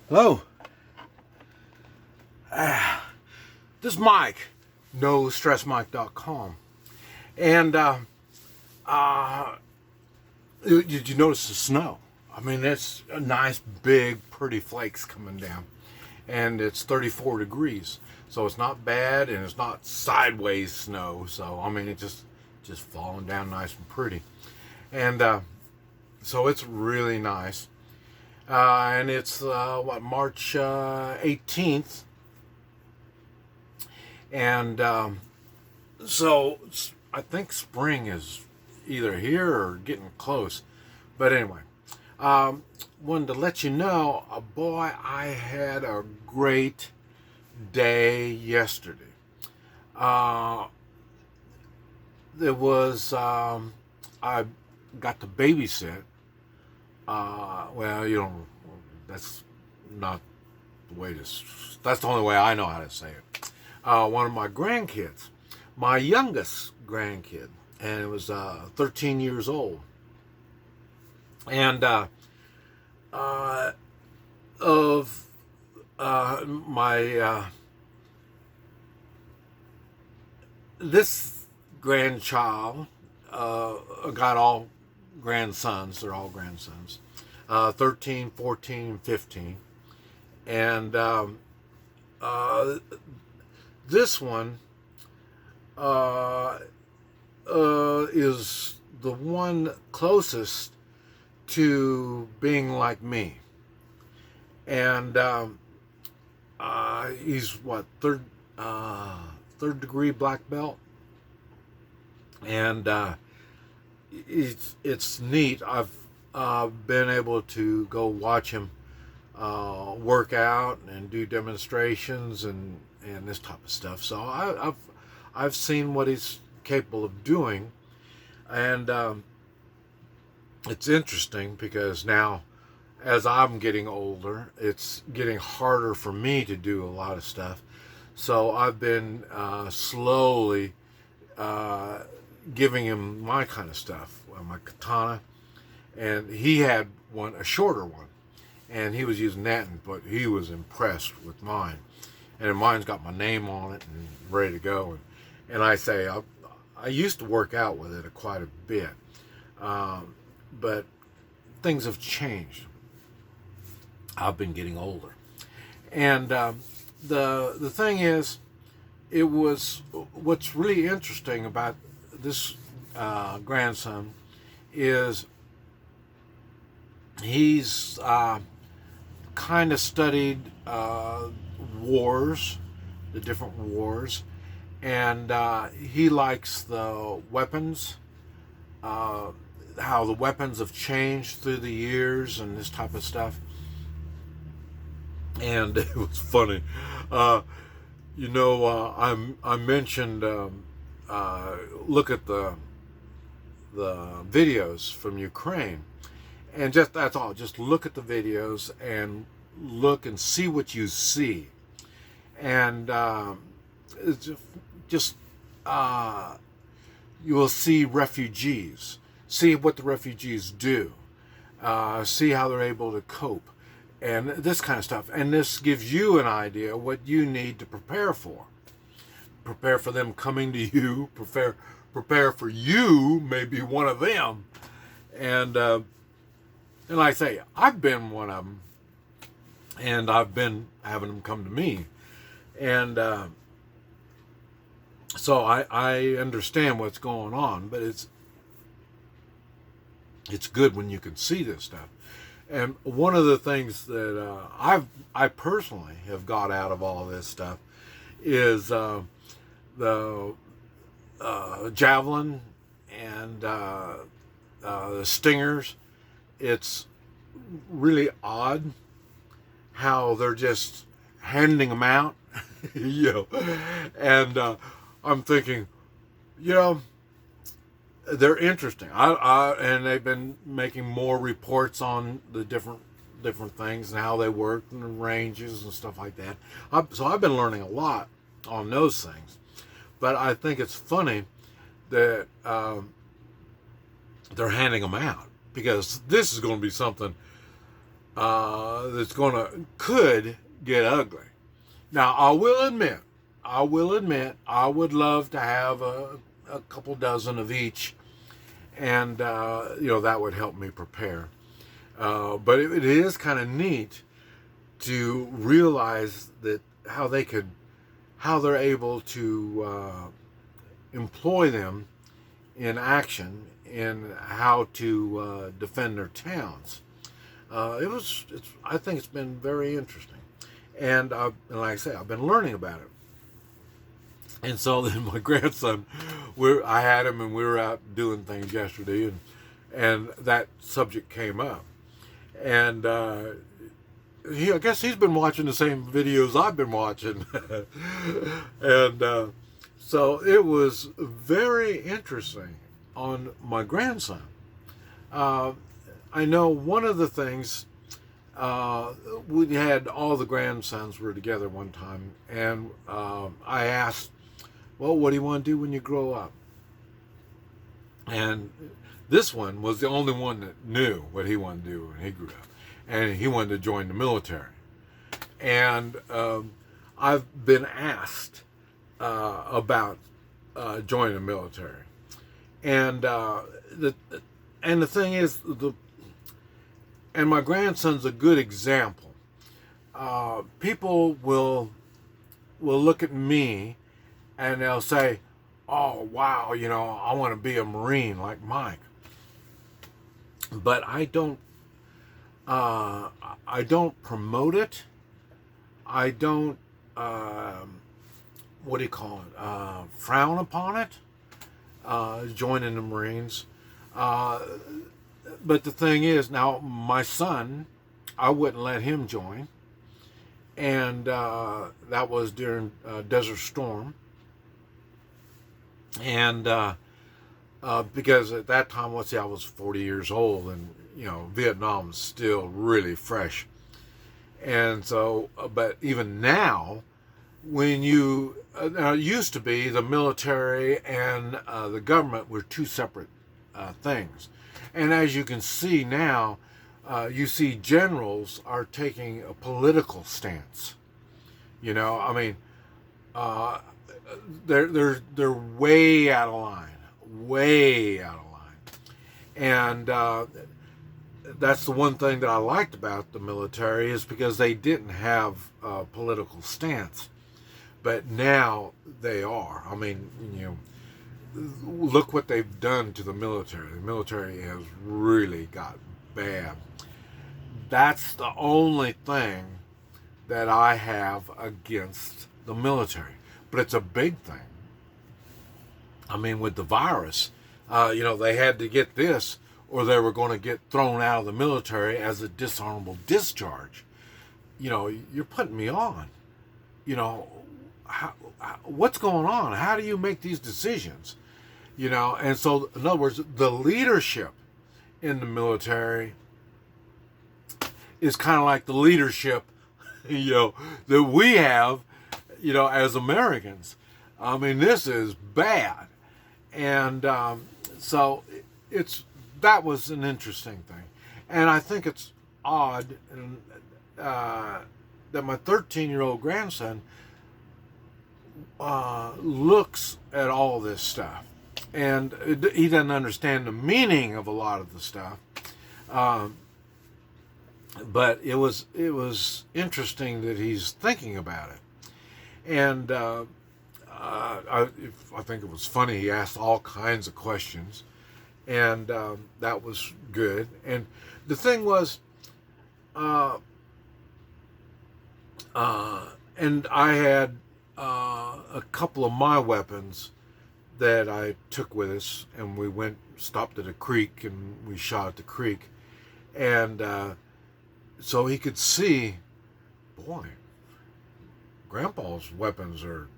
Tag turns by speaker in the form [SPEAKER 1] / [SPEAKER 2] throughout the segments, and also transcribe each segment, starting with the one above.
[SPEAKER 1] Hello. This is Mike, NoStressMike.com. And did you notice the snow? I mean, it's a nice, big, pretty flakes coming down. And it's 34 degrees. So it's not bad, and it's not sideways snow. So, I mean, it just falling down nice and pretty. And so it's really nice. And it's, March 18th. And so I think spring is either here or getting close. But anyway, wanted to let you know, boy, I had a great day yesterday. There was, I got to babysit. Well, you know, that's not the way to, that's the only way I know how to say it. One of my grandkids, my youngest grandkid, and it was 13 years old. And of my this grandchild got all grandsons. They're all grandsons. 13, 14, 15. And this one is the one closest to being like me. And he's what, third degree black belt. And it's neat. I've been able to go watch him work out and do demonstrations and this type of stuff. So I've seen what he's capable of doing, and it's interesting because now, as I'm getting older, it's getting harder for me to do a lot of stuff. So I've been slowly giving him my kind of stuff, my katana, and he had one, a shorter one, and he was using that, but he was impressed with mine. And mine's got my name on it and ready to go. And I say, I used to work out with it quite a bit, but things have changed. I've been getting older. And the thing is, it was, what's really interesting about this grandson is he's kind of studied wars, the different wars, and he likes the weapons, how the weapons have changed through the years and this type of stuff. And it was funny, I mentioned look at the videos from Ukraine, and just that's all. Just look at the videos and look and see what you see, and it's just you will see refugees, see what the refugees do, see how they're able to cope, and this kind of stuff. And this gives you an idea what you need to prepare for. Prepare for them coming to you. Prepare for you, maybe one of them. And I say, I've been one of them. And I've been having them come to me. And so I understand what's going on, but it's good when you can see this stuff. And one of the things that I personally have got out of all of this stuff is the javelin and the stingers. It's really odd how they're just handing them out, and I'm thinking, they're interesting. And they've been making more reports on the different things and how they work and the ranges and stuff like that. So I've been learning a lot on those things. But I think it's funny that they're handing them out, because this is going to be something that's could get ugly. Now, I will admit, I would love to have a couple dozen of each, and that would help me prepare. But it is kind of neat to realize that how they're able to employ them in action in how to defend their towns. I think it's been very interesting, and like I say, I've been learning about it. And so then my grandson, I had him, and we were out doing things yesterday, and that subject came up, and I guess he's been watching the same videos I've been watching, and so it was very interesting on my grandson. I know one of the things, we had all the grandsons were together one time, and I asked, well, what do you want to do when you grow up? And this one was the only one that knew what he wanted to do when he grew up. And he wanted to join the military. And I've been asked about joining the military. And the thing is, and my grandson's a good example. People will look at me and they'll say, oh, wow, I want to be a Marine like Mike. But I don't promote it. I don't, frown upon it, joining the Marines. But the thing is, now my son, I wouldn't let him join. And that was during Desert Storm. And because at that time, I was 40 years old, and Vietnam is still really fresh. And so, but even now, when now it used to be the military and the government were two separate things. And as you can see now, you see generals are taking a political stance. They're way out of line, and that's the one thing that I liked about the military, is because they didn't have a political stance, but now they are. Look what they've done to the military. The military has really got bad. That's the only thing that I have against the military. But it's a big thing. With the virus, they had to get this, or they were going to get thrown out of the military as a dishonorable discharge. You're putting me on. What's going on? How do you make these decisions? And so, in other words, the leadership in the military is kind of like the leadership, that we have, as Americans. This is bad. And so that was an interesting thing. And I think it's odd that my 13-year-old grandson looks at all this stuff. And he doesn't understand the meaning of a lot of the stuff. But it was interesting that he's thinking about it. And I think it was funny. He asked all kinds of questions, and that was good. And the thing was, and I had a couple of my weapons that I took with us, and we stopped at a creek, and we shot at the creek, and so he could see, boy, Grandpa's weapons are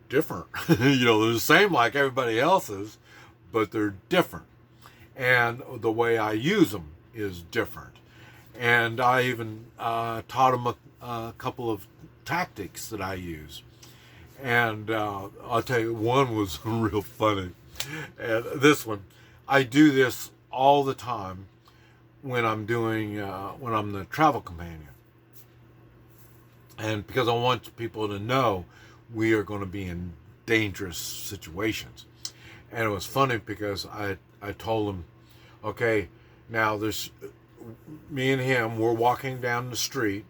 [SPEAKER 1] different. They're the same like everybody else's, but they're different. And the way I use them is different. And I even taught him a couple of tactics that I use. And I'll tell you, one was real funny. And this one, I do this all the time when I'm doing when I'm the travel companion, and because I want people to know we are going to be in dangerous situations. And it was funny because I told him, okay, now there's me and him, we're walking down the street,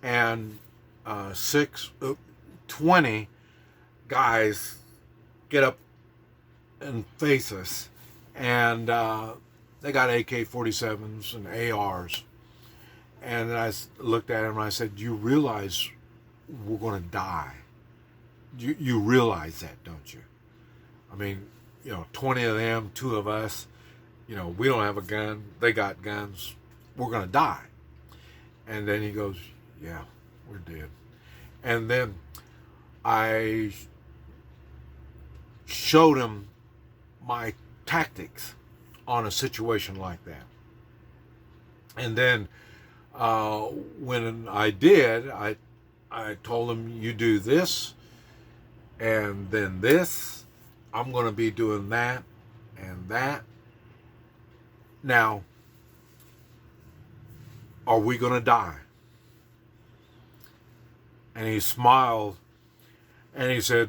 [SPEAKER 1] and 20 guys get up and face us, and they got AK-47s and ARs. And then I looked at him and I said, you realize we're going to die. You realize that, don't you? I mean, 20 of them, 2 of us, we don't have a gun. They got guns. We're going to die. And then he goes, yeah, we're dead. And then I showed him my tactics on a situation like that. And then when I did, I told him, you do this, and then this. I'm going to be doing that and that. Now, are we going to die? And he smiled, and he said,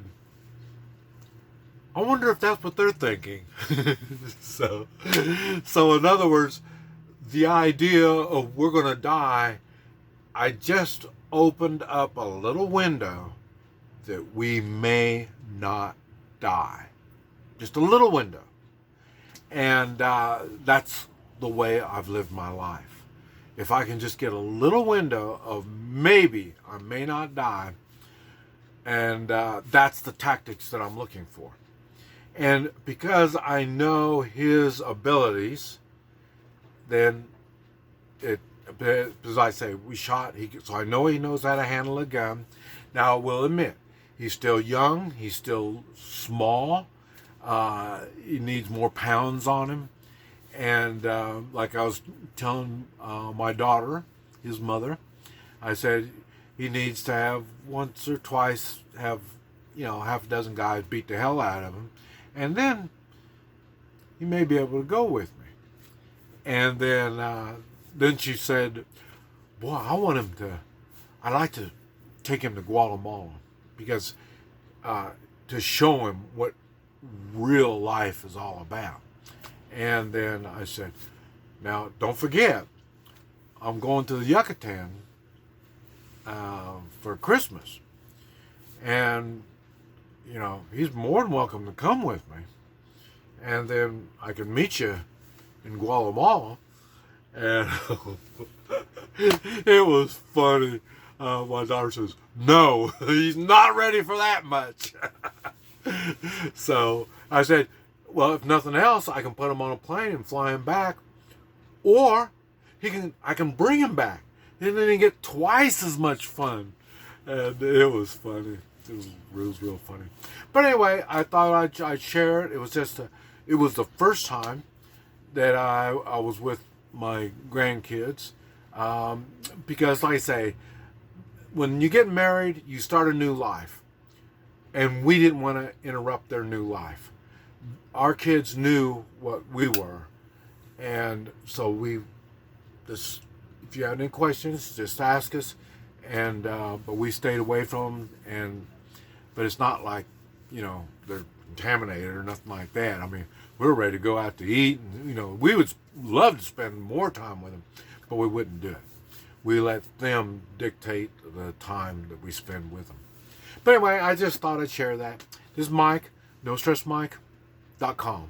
[SPEAKER 1] I wonder if that's what they're thinking. So in other words, the idea of we're going to die, I just opened up a little window that we may not die. Just a little window. And that's the way I've lived my life. If I can just get a little window of maybe I may not die, and that's the tactics that I'm looking for. And because I know his abilities, then as I say, we shot, so I know he knows how to handle a gun. Now, I will admit, he's still young, he's still small, he needs more pounds on him. And like I was telling my daughter, his mother, I said he needs to have once or twice have, half a dozen guys beat the hell out of him. And then he may be able to go with me. And then she said, boy, I'd like to take him to Guatemala because to show him what real life is all about. And then I said, now don't forget, I'm going to the Yucatan for Christmas. And he's more than welcome to come with me. And then I can meet you in Guatemala. And it was funny. My daughter says, no, he's not ready for that much. So I said, well, if nothing else, I can put him on a plane and fly him back. Or I can bring him back. And then he get twice as much fun. And it was funny. It was real funny. But anyway, I thought I'd share it. It was it was the first time that I was with my grandkids. Because like I say, when you get married, you start a new life. And we didn't want to interrupt their new life. Our kids knew what we were. And so if you have any questions, just ask us. And but we stayed away from them. But it's not like, they're contaminated or nothing like that. I mean, we were ready to go out to eat. And, we would love to spend more time with them, but we wouldn't do it. We let them dictate the time that we spend with them. But anyway, I just thought I'd share that. This is Mike, NoStressMike.com.